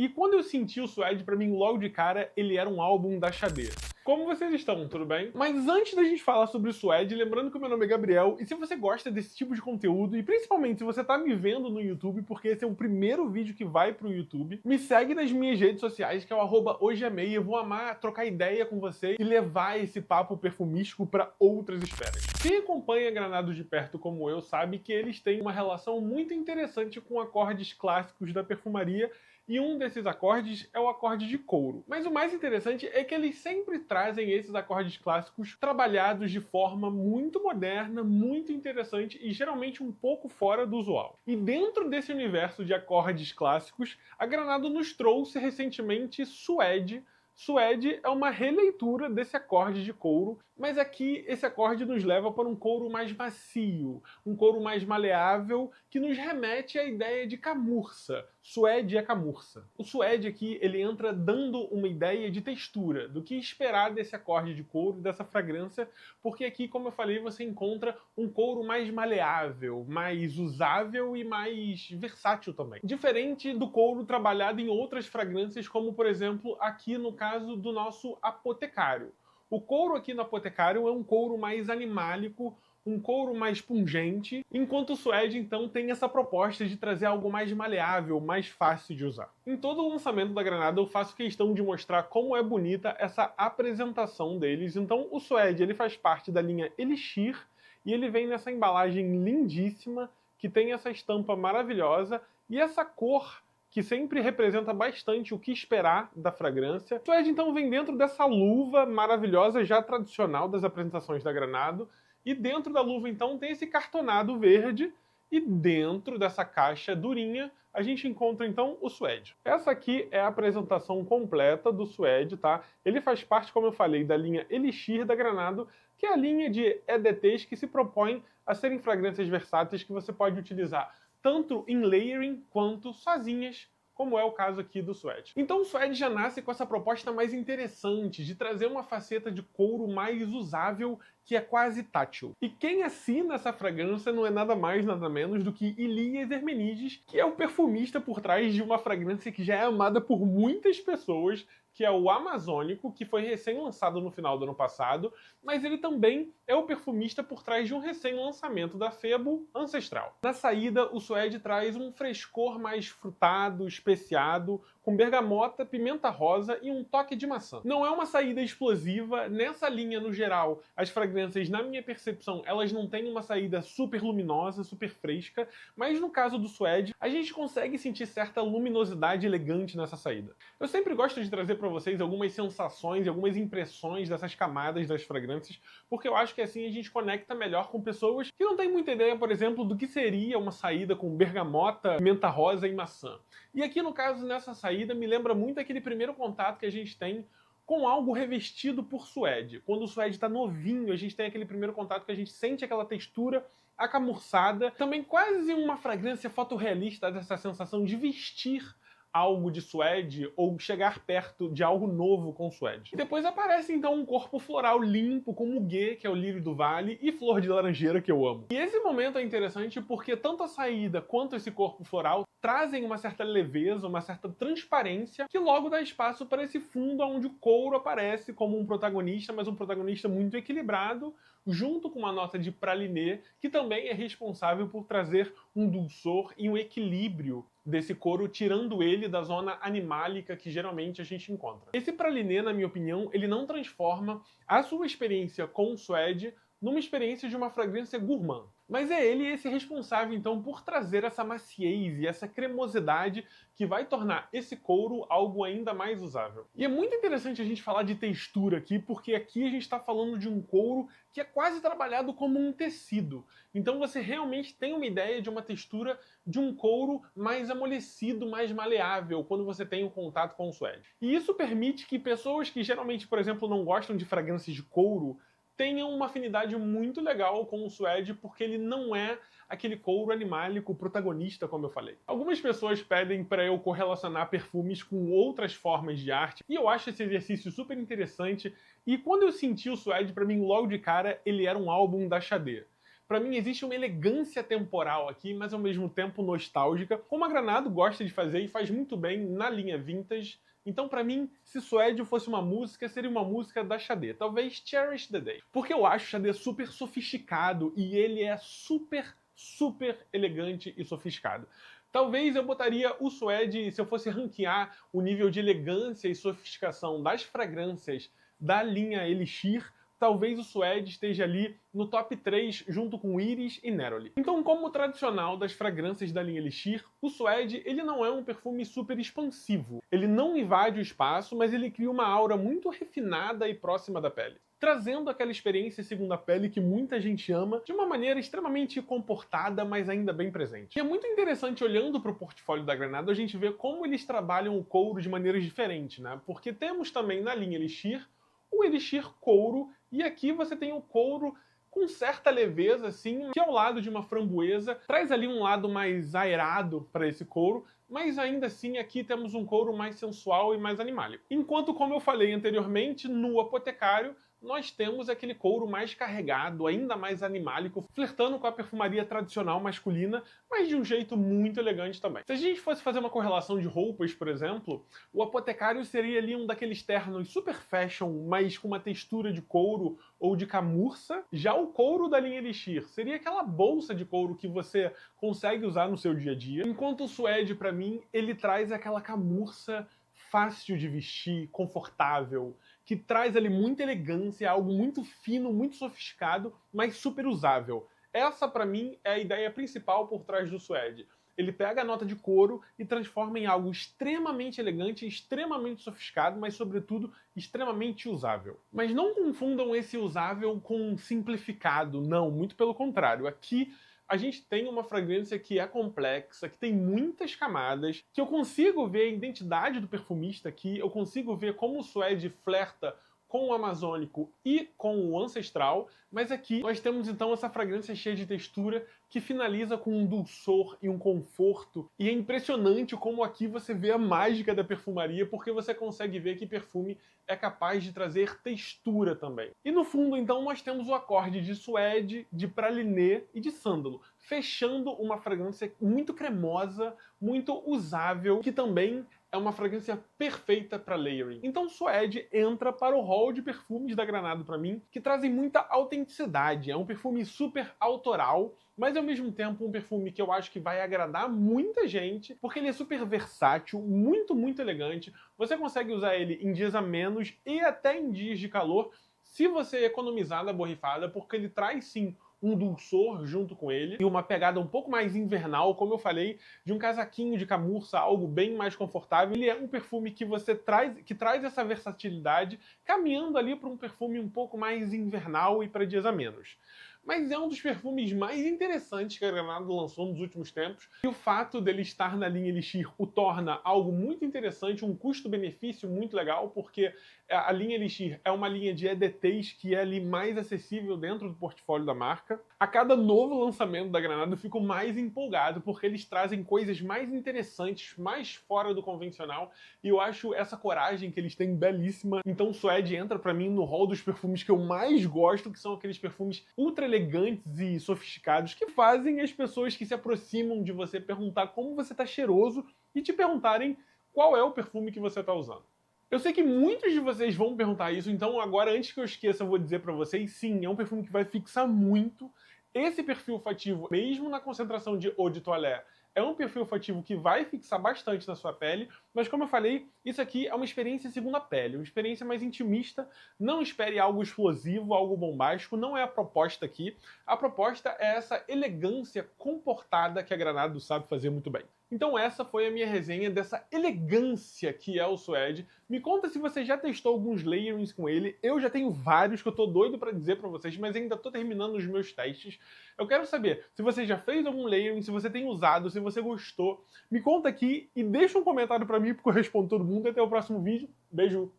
E quando eu senti o Suede, pra mim, logo de cara, ele era um álbum da Xadê. Como vocês estão? Tudo bem? Mas antes da gente falar sobre o Suede, lembrando que o meu nome é Gabriel, e se você gosta desse tipo de conteúdo, e principalmente se você tá me vendo no YouTube, porque esse é o primeiro vídeo que vai pro YouTube, me segue nas minhas redes sociais, que é o @hojeamei. Eu vou amar trocar ideia com você e levar esse papo perfumístico pra outras esferas. Quem acompanha Granados de perto como eu sabe que eles têm uma relação muito interessante com acordes clássicos da perfumaria, e um desses acordes é o acorde de couro. Mas o mais interessante é que eles sempre trazem esses acordes clássicos trabalhados de forma muito moderna, muito interessante e geralmente um pouco fora do usual. E dentro desse universo de acordes clássicos, a Granado nos trouxe recentemente Suede. Suede é uma releitura desse acorde de couro, mas aqui esse acorde nos leva para um couro mais macio, um couro mais maleável, que nos remete à ideia de camurça. Suede é camurça. O suede aqui, ele entra dando uma ideia de textura, do que esperar desse acorde de couro, dessa fragrância, porque aqui, como eu falei, você encontra um couro mais maleável, mais usável e mais versátil também. Diferente do couro trabalhado em outras fragrâncias, como por exemplo aqui no caso do nosso Apotecário. O couro aqui no Apotecário é um couro mais animálico, um couro mais pungente, enquanto o Suede então tem essa proposta de trazer algo mais maleável, mais fácil de usar. Em todo o lançamento da Granada eu faço questão de mostrar como é bonita essa apresentação deles, então o Suede ele faz parte da linha Elixir e ele vem nessa embalagem lindíssima, que tem essa estampa maravilhosa e essa cor que sempre representa bastante o que esperar da fragrância. O Suede então vem dentro dessa luva maravilhosa, já tradicional das apresentações da Granado, e dentro da luva então tem esse cartonado verde, e dentro dessa caixa durinha a gente encontra então o Suede. Essa aqui é a apresentação completa do Suede, tá? Ele faz parte, como eu falei, da linha Elixir da Granado, que é a linha de EDTs que se propõe a serem fragrâncias versáteis que você pode utilizar tanto em layering quanto sozinhas, como é o caso aqui do Suede. Então o Suede já nasce com essa proposta mais interessante de trazer uma faceta de couro mais usável, que é quase tátil. E quem assina essa fragrância não é nada mais, nada menos do que Elias Hermenides, que é o perfumista por trás de uma fragrância que já é amada por muitas pessoas, que é o Amazônico, que foi recém-lançado no final do ano passado, mas ele também é o perfumista por trás de um recém-lançamento da Febo, Ancestral. Na saída, o Suede traz um frescor mais frutado, especiado, com bergamota, pimenta rosa e um toque de maçã. Não é uma saída explosiva, nessa linha no geral, as fragrâncias, na minha percepção, elas não têm uma saída super luminosa, super fresca, mas no caso do Suede, a gente consegue sentir certa luminosidade elegante nessa saída. Eu sempre gosto de trazer para vocês algumas sensações e algumas impressões dessas camadas das fragrâncias, porque eu acho que assim a gente conecta melhor com pessoas que não têm muita ideia, por exemplo, do que seria uma saída com bergamota, pimenta rosa e maçã. E aqui no caso, nessa saída, me lembra muito aquele primeiro contato que a gente tem com algo revestido por Suede. Quando o Suede está novinho, a gente tem aquele primeiro contato que a gente sente aquela textura acamurçada, também quase uma fragrância fotorrealista dessa sensação de vestir algo de Suede ou chegar perto de algo novo com Suede. E depois aparece então um corpo floral limpo com muguê, que é o lírio do vale, e flor de laranjeira, que eu amo. E esse momento é interessante porque tanto a saída quanto esse corpo floral trazem uma certa leveza, uma certa transparência, que logo dá espaço para esse fundo onde o couro aparece como um protagonista, mas um protagonista muito equilibrado, junto com uma nota de pralinê, que também é responsável por trazer um dulçor e um equilíbrio desse couro, tirando ele da zona animálica que geralmente a gente encontra. Esse pralinê, na minha opinião, ele não transforma a sua experiência com o Suede numa experiência de uma fragrância gourmand. Mas é ele esse responsável, então, por trazer essa maciez e essa cremosidade que vai tornar esse couro algo ainda mais usável. E é muito interessante a gente falar de textura aqui, porque aqui a gente está falando de um couro que é quase trabalhado como um tecido. Então você realmente tem uma ideia de uma textura de um couro mais amolecido, mais maleável, quando você tem um contato com o Suede. E isso permite que pessoas que geralmente, por exemplo, não gostam de fragrâncias de couro, tenham uma afinidade muito legal com o Suede, porque ele não é aquele couro animálico protagonista, como eu falei. Algumas pessoas pedem para eu correlacionar perfumes com outras formas de arte, e eu acho esse exercício super interessante, e quando eu senti o Suede, para mim, logo de cara, ele era um álbum da Xadê. Pra mim existe uma elegância temporal aqui, mas ao mesmo tempo nostálgica, como a Granado gosta de fazer e faz muito bem na linha vintage. Então, pra mim, se Suede fosse uma música, seria uma música da Xadê. Talvez Cherish the Day. Porque eu acho o Xadê super sofisticado e ele é super elegante e sofisticado. Talvez eu botaria o Suede, se eu fosse ranquear o nível de elegância e sofisticação das fragrâncias da linha Elixir, talvez o Suede esteja ali no top 3 junto com Iris e Neroli. Então, como tradicional das fragrâncias da linha Elixir, o Suede ele não é um perfume super expansivo. Ele não invade o espaço, mas ele cria uma aura muito refinada e próxima da pele, trazendo aquela experiência segunda pele que muita gente ama, de uma maneira extremamente comportada, mas ainda bem presente. E é muito interessante, olhando para o portfólio da Granado, a gente vê como eles trabalham o couro de maneiras diferentes, né? Porque temos também na linha Elixir o Elixir couro, e aqui você tem o couro com certa leveza, assim, que ao lado de uma framboesa traz ali um lado mais aerado para esse couro, mas ainda assim aqui temos um couro mais sensual e mais animálico. Enquanto, como eu falei anteriormente, no Apotecário, nós temos aquele couro mais carregado, ainda mais animálico, flertando com a perfumaria tradicional masculina, mas de um jeito muito elegante também. Se a gente fosse fazer uma correlação de roupas, por exemplo, o Apotecário seria ali um daqueles ternos super fashion, mas com uma textura de couro ou de camurça. Já o couro da linha Elixir seria aquela bolsa de couro que você consegue usar no seu dia a dia, enquanto o Suede, pra mim, ele traz aquela camurça fácil de vestir, confortável, que traz ali muita elegância, algo muito fino, muito sofisticado, mas super usável. Essa, pra mim, é a ideia principal por trás do Suede. Ele pega a nota de couro e transforma em algo extremamente elegante, extremamente sofisticado, mas, sobretudo, extremamente usável. Mas não confundam esse usável com simplificado, não, muito pelo contrário. Aqui a gente tem uma fragrância que é complexa, que tem muitas camadas, que eu consigo ver a identidade do perfumista aqui, eu consigo ver como o Suede flerta com o amazônico e com o ancestral, mas aqui nós temos então essa fragrância cheia de textura que finaliza com um dulçor e um conforto, e é impressionante como aqui você vê a mágica da perfumaria, porque você consegue ver que perfume é capaz de trazer textura também. E no fundo então nós temos o acorde de Suede, de Praliné e de Sândalo, fechando uma fragrância muito cremosa, muito usável, que também é uma fragrância perfeita para layering. Então Suede entra para o hall de perfumes da Granado para mim, que trazem muita autenticidade. É um perfume super autoral, mas ao mesmo tempo um perfume que eu acho que vai agradar muita gente, porque ele é super versátil, muito elegante. Você consegue usar ele em dias amenos e até em dias de calor, se você economizar na borrifada, porque ele traz sim um dulçor junto com ele e uma pegada um pouco mais invernal, como eu falei, de um casaquinho de camurça, algo bem mais confortável. Ele é um perfume que traz essa versatilidade, caminhando ali para um perfume um pouco mais invernal e para dias amenos. Mas é um dos perfumes mais interessantes que a Granado lançou nos últimos tempos, e o fato dele estar na linha Elixir o torna algo muito interessante, um custo-benefício muito legal, porque a linha Elixir é uma linha de EDTs que é ali mais acessível dentro do portfólio da marca. A cada novo lançamento da Granado eu fico mais empolgado, porque eles trazem coisas mais interessantes, mais fora do convencional, e eu acho essa coragem que eles têm belíssima. Então o Suede entra pra mim no hall dos perfumes que eu mais gosto, que são aqueles perfumes ultra elegantes e sofisticados que fazem as pessoas que se aproximam de você perguntar como você tá cheiroso e te perguntarem qual é o perfume que você tá usando. Eu sei que muitos de vocês vão perguntar isso, então agora, antes que eu esqueça, eu vou dizer pra vocês, sim, é um perfume que vai fixar muito esse perfil olfativo, mesmo na concentração de eau de toilette. É um perfil olfativo que vai fixar bastante na sua pele, mas como eu falei, isso aqui é uma experiência segunda pele, uma experiência mais intimista. Não espere algo explosivo, algo bombástico, não é a proposta aqui. A proposta é essa elegância comportada que a Granado sabe fazer muito bem. Então essa foi a minha resenha dessa elegância que é o Suede. Me conta se você já testou alguns layerings com ele. Eu já tenho vários que eu tô doido pra dizer pra vocês, mas ainda tô terminando os meus testes. Eu quero saber se você já fez algum layering, se você tem usado, se você gostou. Me conta aqui e deixa um comentário pra mim, porque eu respondo todo mundo. Até o próximo vídeo. Beijo!